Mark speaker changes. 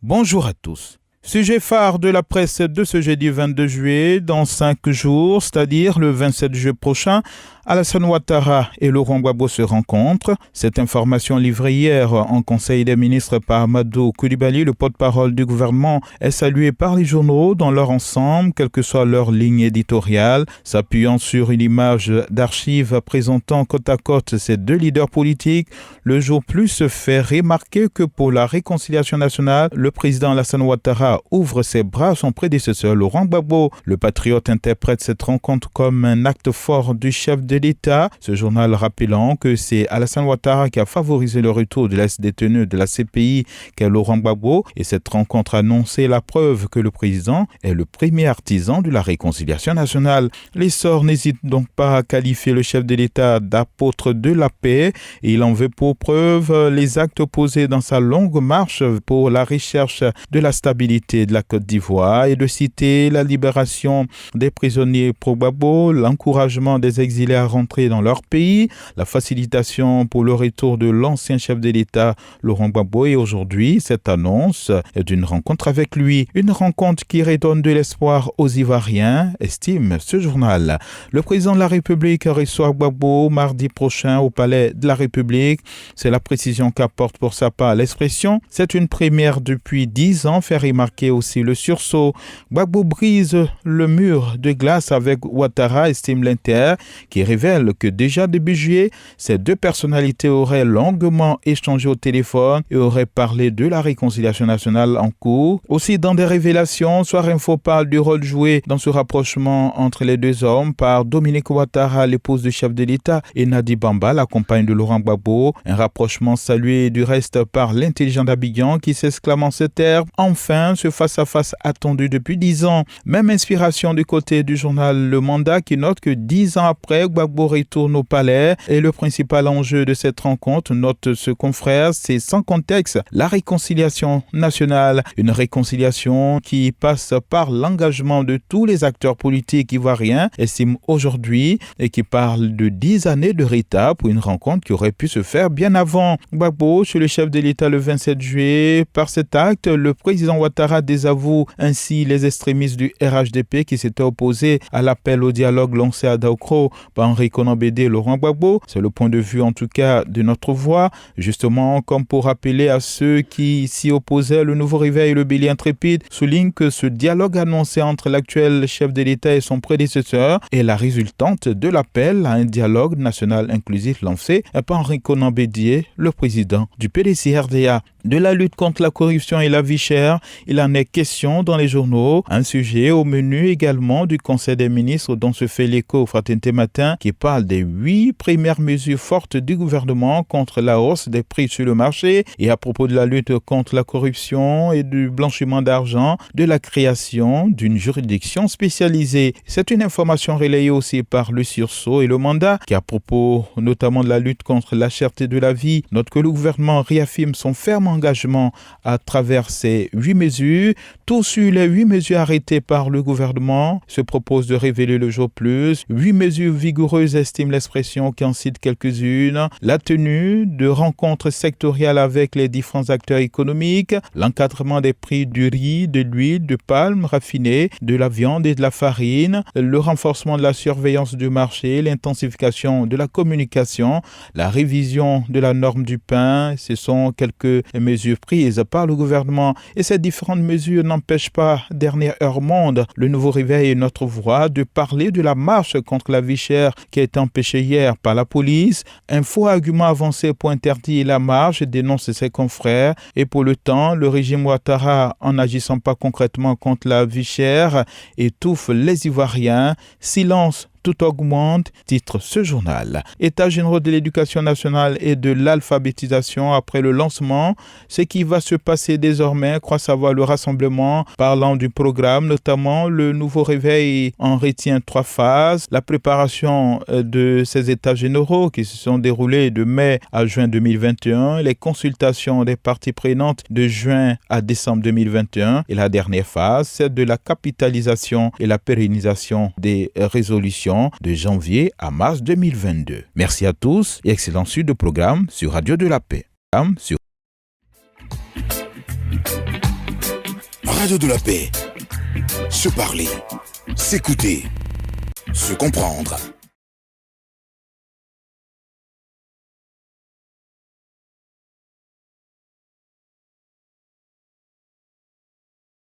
Speaker 1: Bonjour à tous. Sujet phare de la presse de ce jeudi 22 juillet, dans 5 jours, c'est-à-dire le 27 juillet prochain, Alassane Ouattara et Laurent Gbagbo se rencontrent. Cette information livrée hier en Conseil des ministres par Amadou Coulibaly, le porte-parole du gouvernement, est saluée par les journaux dans leur ensemble, quelle que soit leur ligne éditoriale, s'appuyant sur une image d'archives présentant côte à côte ces deux leaders politiques. Le jour plus se fait remarquer que pour la réconciliation nationale, le président Alassane Ouattara ouvre ses bras à son prédécesseur Laurent Gbagbo. Le patriote interprète cette rencontre comme un acte fort du chef de l'État. Ce journal rappelant que c'est Alassane Ouattara qui a favorisé le retour de l'ex-détenu de la CPI qu'est Laurent Gbagbo, et cette rencontre annonçait la preuve que le président est le premier artisan de la réconciliation nationale. L'essor n'hésite donc pas à qualifier le chef de l'État d'apôtre de la paix, et il en veut pour preuve les actes posés dans sa longue marche pour la recherche de la stabilité de la Côte d'Ivoire, et de citer la libération des prisonniers pro-Gbagbo, l'encouragement des exilés à rentrer dans leur pays, la facilitation pour le retour de l'ancien chef de l'État Laurent Gbagbo, et aujourd'hui cette annonce d'une rencontre avec lui. Une rencontre qui redonne de l'espoir aux Ivoiriens, estime ce journal. Le président de la République reçoit Gbagbo mardi prochain au Palais de la République. C'est la précision qu'apporte pour sa part l'expression. C'est une première depuis 10 ans, fait remarquer aussi le sursaut. Gbagbo brise le mur de glace avec Ouattara, estime l'Inter, qui révèle que déjà début juillet, ces deux personnalités auraient longuement échangé au téléphone et auraient parlé de la réconciliation nationale en cours. Aussi, dans des révélations, Soir Info parle du rôle joué dans ce rapprochement entre les deux hommes par Dominique Ouattara, l'épouse du chef de l'État, et Nadi Bamba, la compagne de Laurent Gbagbo. Un rapprochement salué du reste par l'intelligent d'Abidjan qui s'exclame en ces termes: enfin, ce face-à-face attendu depuis 10 ans. Même inspiration du côté du journal Le Mandat qui note que 10 ans après, Gbagbo retourne au palais, et le principal enjeu de cette rencontre, note ce confrère, c'est sans contexte la réconciliation nationale. Une réconciliation qui passe par l'engagement de tous les acteurs politiques ivoiriens, estime aujourd'hui, et qui parle de 10 années de retard pour une rencontre qui aurait pu se faire bien avant. Gbagbo chez le chef de l'État le 27 juillet. Par cet acte, le président Ouattara désavoue ainsi les extrémistes du RHDP qui s'étaient opposés à l'appel au dialogue lancé à Daokro par Henri Konan Bédié et Laurent Gbagbo. C'est le point de vue en tout cas de notre voix, justement comme pour rappeler à ceux qui s'y opposaient. Le Nouveau Réveil et le Bélier Intrépide soulignent que ce dialogue annoncé entre l'actuel chef de l'État et son prédécesseur est la résultante de l'appel à un dialogue national inclusif lancé par Henri Konan Bédié, le président du PDC-RDA. De la lutte contre la corruption et la vie chère, il en est question dans les journaux. Un sujet au menu également du Conseil des ministres dont se fait l'écho au Fraternité Matin, qui parle des 8 premières mesures fortes du gouvernement contre la hausse des prix sur le marché, et à propos de la lutte contre la corruption et du blanchiment d'argent, de la création d'une juridiction spécialisée. C'est une information relayée aussi par le Sursaut et le Mandat, qui à propos notamment de la lutte contre la cherté de la vie, note que le gouvernement réaffirme son ferme engagement à travers ces 8 mesures. Tout sur les 8 mesures arrêtées par le gouvernement se propose de révéler le jour plus. 8 mesures vigoureuses, estime l'expression qui en cite quelques-unes. La tenue de rencontres sectorielles avec les différents acteurs économiques, l'encadrement des prix du riz, de l'huile, de palme raffinée, de la viande et de la farine, le renforcement de la surveillance du marché, l'intensification de la communication, la révision de la norme du pain. Ce sont quelques mesures prises par le gouvernement, et ces différentes mesures n'empêchent pas, dernière heure monde, le Nouveau Réveil et notre voix, de parler de la marche contre la vie chère qui a été empêchée hier par la police. Un faux argument avancé pour interdire la marche, dénonce ses confrères, et pour le temps, le régime Ouattara, en n'agissant pas concrètement contre la vie chère, étouffe les Ivoiriens. Silence tout augmente, titre ce journal. États généraux de l'éducation nationale et de l'alphabétisation après le lancement. Ce qui va se passer désormais, croit savoir le rassemblement, parlant du programme, notamment le Nouveau Réveil en retient 3 phases. La préparation de ces états généraux qui se sont déroulés de mai à juin 2021, les consultations des parties prenantes de juin à décembre 2021, et la dernière phase, c'est de la capitalisation et la pérennisation des résolutions de janvier à mars 2022. Merci à tous et excellente suite de programme sur Radio de la Paix.
Speaker 2: radio de la paix. Se parler, s'écouter, se comprendre.